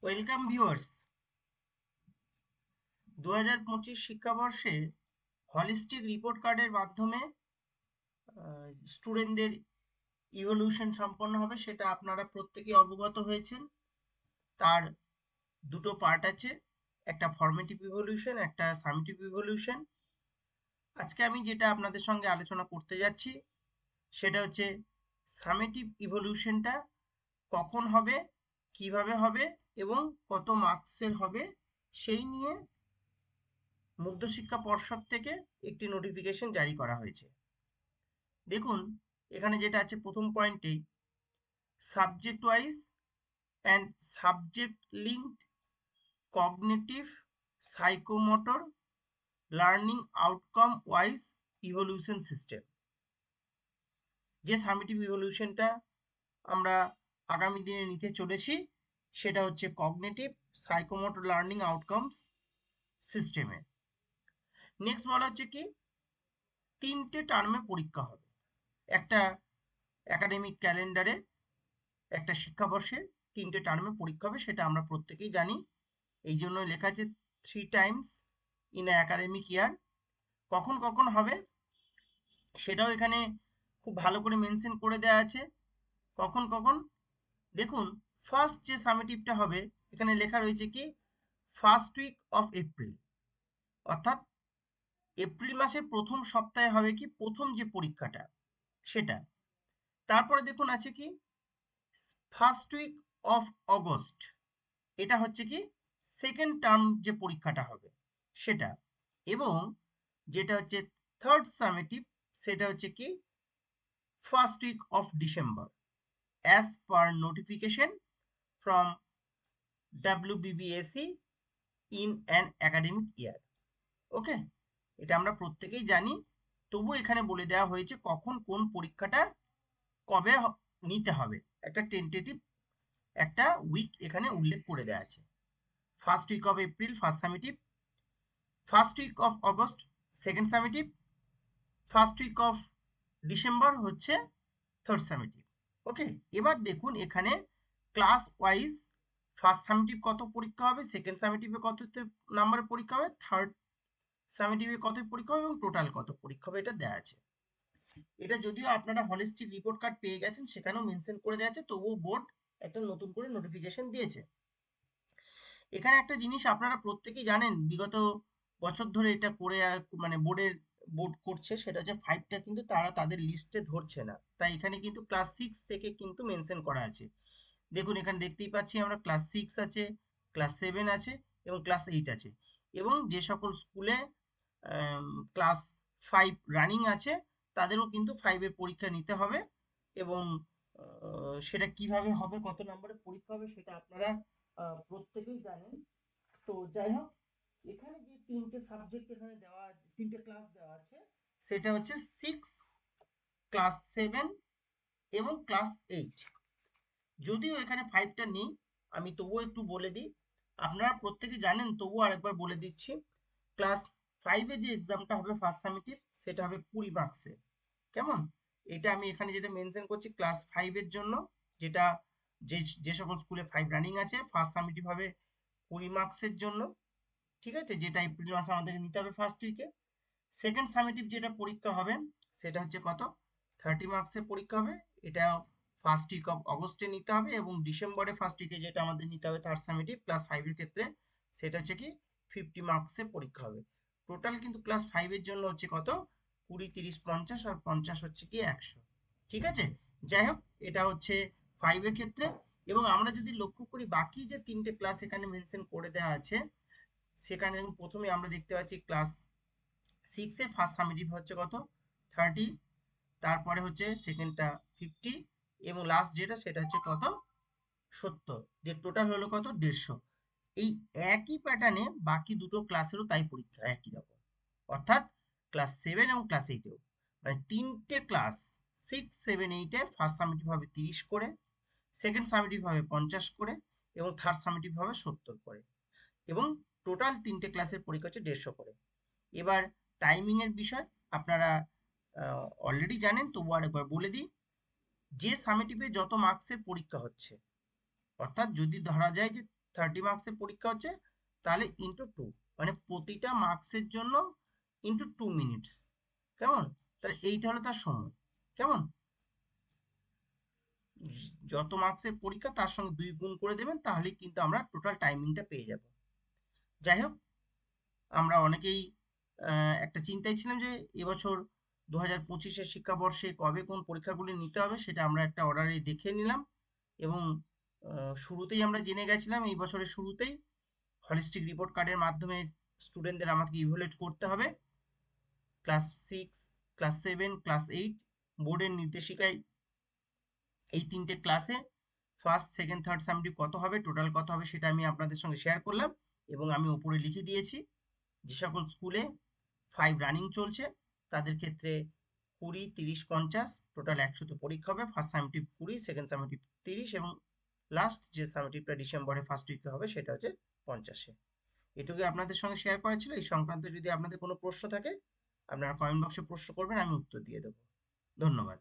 Welcome viewers. 2025 শিক্ষাবর্ষে holistic report কার্ডের মাধ্যমে স্টুডেন্টদের ইভলিউশন সম্পন্ন হবে, সেটা আপনারা প্রত্যেকেই অবগত হয়েছেন। তার দুটো পার্ট আছে, একটা ফর্মেটিভ ইভলিউশন, একটা সামেটিভ ইভলিউশন। আজকে আমি যেটা আপনাদের সঙ্গে আলোচনা করতে যাচ্ছি সেটা হচ্ছে সামেটিভ ইভলিউশনটা কখন হবে, কিভাবে হবে এবং কত মার্কসের হবে, সেই নিয়ে মধ্যশিক্ষা পর্ষদ থেকে একটি নোটিফিকেশন জারি করা হয়েছে। দেখুন এখানে যেটা আছে প্রথম পয়েন্টেই, subject wise and subject linked cognitive psychomotor learning outcome wise evaluation system. যে সামেটিভ ইভলিউশনটা আমরা আগামী দিনে নিতে চলেছি সেটা হচ্ছে কগনিটিভ সাইকোমোটর লার্নিং আউটকামস সিস্টেমে। নেক্সট বলা হচ্ছে কি, 3টে টার্মে পরীক্ষা হবে একটা একাডেমিক ক্যালেন্ডারে, একটা শিক্ষাবর্ষে 3টে টার্মে পরীক্ষা হবে, সেটা আমরা প্রত্যেকেই জানি। এই জন্যই লেখা আছে 3 টাইমস ইন আ একাডেমিক ইয়ার। কখন কখন হবে সেটাও এখানে খুব ভালো করে মেনশন করে দেওয়া আছে। কখন কখন দেখুন, ফার্স্ট যে সামেটিভটা হবে এখানে লেখা রয়েছে কি, ফার্স্ট উইক অফ এপ্রিল, অর্থাৎ এপ্রিল মাসের প্রথম সপ্তাহে হবে কি প্রথম যে পরীক্ষাটা সেটা। তারপরে দেখুন আছে কি, ফার্স্ট উইক অফ অগস্ট, এটা হচ্ছে কি সেকেন্ড টার্ম যে পরীক্ষাটা হবে সেটা। এবং যেটা হচ্ছে থার্ড সামেটিভ সেটা হচ্ছে কি first week of December, as per notification from WBBSE in an academic year. Okay, এটা আমরা প্রত্যেকেই জানি, তবু এখানে বলে দেওয়া হয়েছে কখন কোন পরীক্ষাটা কবে নিতে হবে, একটা টেন্টেটিভ একটা উইক এখানে উল্লেখ করে দেওয়া আছে। First week of April first summative, first week of August second summative, first week of December হচ্ছে থার্ড সামেটিভ। ওকে, এবার দেখুন এখানে ক্লাস ওয়াইজ ফার্স্ট সামেটিভ কত পরীক্ষা হবে, সেকেন্ড সামেটিভে কত নাম্বারের পরীক্ষা হবে, থার্ড সামেটিভে কত পরীক্ষা হবে এবং টোটাল কত পরীক্ষা হবে, এটা দেওয়া আছে। এটা যদিও আপনারা হলিস্টিক রিপোর্ট কার্ড পেয়ে গেছেন, সেখানেও মেনশন করে দেওয়া আছে, তবুও বোর্ড একটা নতুন করে নোটিফিকেশন দিয়েছে। এখানে একটা জিনিস আপনারা প্রত্যেকেই জানেন, বিগত বছর ধরে এটা করে মানে বোর্ড করছে, সেটা হচ্ছে 5টা কিন্তু তারা তাদের লিস্টে ধরছে না, তাই এখানে কিন্তু ক্লাস 6 থেকে কিন্তু মেনশন করা আছে। দেখুন এখানে দেখতেই পাচ্ছি আমরা ক্লাস 6 আছে, ক্লাস 7 আছে এবং ক্লাস 8 আছে। এবং যে সকল স্কুলে ক্লাস 5 রানিং আছে তাদেরও কিন্তু 5-এর পরীক্ষা নিতে হবে। এবং সেটা কিভাবে হবে, কত নম্বরের পরীক্ষা হবে সেটা আপনারা প্রত্যেকেই জানেন। তো যাই হোক, এখানে যে 3টে সাবজেক্ট এখানে দেওয়া আছে, 3টে ক্লাস দেওয়া আছে, সেটা হচ্ছে 6, ক্লাস 7 এবং ক্লাস 8। যদিও এখানে 5টা নেই, আমি তবুও একটু বলে দিই, আপনারা প্রত্যেকে জানেন তবুও আরেকবার বলে দিচ্ছি। ক্লাস 5-এ যে এক্সামটা হবে ফার্স্ট সামেটিভ, সেটা হবে 20 মার্কসের। কেমন, এটা আমি এখানে যেটা মেনশন করছি ক্লাস 5-এর জন্য, যেটা যে যে সকল স্কুলে 5 রানিং আছে, ফার্স্ট সামেটিভ হবে 20 মার্কসের জন্য। ঠিক আছে, যেটা এপ্রিল মাসে আমাদের নিতে হবে ফার্স্ট উইকে। সেকেন্ড সামেটিভ যেটা পরীক্ষা হবে সেটা হচ্ছে কত, 30 মার্কসের পরীক্ষা হবে, এটা ফার্স্ট উইক অফ অগস্টে নিতে হবে। এবং ডিসেম্বরে ফার্স্ট উইকে যেটা আমাদের নিতে হবে থার্ড সামেটিভ ক্লাস 5-এর ক্ষেত্রে, সেটা হচ্ছে কি 50 মার্কসের পরীক্ষা হবে। টোটাল কিন্তু ক্লাস 5-এর জন্য হচ্ছে কত, 20, 30, 50 আর 50 হচ্ছে কি 100। ঠিক আছে, যাই হোক এটা হচ্ছে 5-এর ক্ষেত্রে। এবং আমরা যদি লক্ষ্য করি বাকি যে 3টে ক্লাস এখানে মেনশন করে দেওয়া আছে, সেখানে প্রথমে আমরা দেখতে পাচ্ছি ক্লাস 6-এ ফার্স্ট সামেটিভ হচ্ছে কত, 30, তারপরে হচ্ছে সেকেন্ডটা 50 এবং লাস্ট যেটা সেটা হচ্ছে কত, 70, যে টোটাল হলো কত 150। এই একই প্যাটার্নে বাকি দুটো ক্লাসেরও তাই পরীক্ষা একই রকম, অর্থাৎ ক্লাস 7 এবং ক্লাস 8-এও, মানে 3টে ক্লাস 6, 7, 8-এ ফার্স্ট সামেটিভ হবে 30 করে, সেকেন্ড সামেটিভ হবে 50 করে এবং থার্ড সামেটিভ হবে 70 করে। এবং টোটাল 3টে ক্লাসের পরীক্ষা হচ্ছে 150 করে। এবার টাইমিং এর বিষয় আপনারা অলরেডি জানেন, তবু আরেকবার বলে দিই, যে সামেটিভে যত মার্কসের পরীক্ষা হচ্ছে, অর্থাৎ যদি ধরা যায় যে 30 মার্কসের পরীক্ষা হচ্ছে, তাহলে ইন্টু 2, মানে প্রতিটা মার্কসের জন্য ইন্টু 2 মিনিটস। কেমন? তাহলে এইটা হলো তার সময়। কেমন? যত মার্কসের পরীক্ষা তার সঙ্গে 2 গুণ করে দেবেন, তাহলেই কিন্তু আমরা টোটাল টাইমিংটা পেয়ে যাব। যাই হোক, আমরা অনেকেই একটা চিন্তায় ছিলাম যে এবছর 2025-এর শিক্ষাবর্ষে কবে কোন পরীক্ষাগুলি নিতে হবে, সেটা আমরা একটা অর্ডারে দেখে নিলাম। এবং শুরুতেই আমরা জেনে গেছিলাম এই বছরের শুরুতেই হলিস্টিক রিপোর্ট কার্ডের মাধ্যমে স্টুডেন্টদের আমাকে ইভ্যালুয়েট করতে হবে। ক্লাস 6, ক্লাস 7, ক্লাস 8 বোর্ডের নির্দেশিকায় এই 3টে ক্লাসে ফার্স্ট, সেকেন্ড, থার্ড সামেটিভ কত হবে, টোটাল কত হবে, সেটা আমি আপনাদের সঙ্গে শেয়ার করলাম। এবং আমি ওপরে লিখে দিয়েছি যে সকল স্কুলে 5 রানিং চলছে তাদের ক্ষেত্রে 20, 30, 50 টোটাল 100তে পরীক্ষা হবে। ফার্স্ট সামেটিভ 20, সেকেন্ড সামেটিভ 30 এবং লাস্ট যে সামেটিভটা ডিসেম্বরে ফার্স্ট উইকে হবে সেটা হচ্ছে 50-এ। এটুকুই আপনাদের সঙ্গে শেয়ার করা ছিল। এই সংক্রান্ত যদি আপনাদের কোনো প্রশ্ন থাকে আপনারা কমেন্ট বক্সে প্রশ্ন করবেন, আমি উত্তর দিয়ে দেবো। ধন্যবাদ।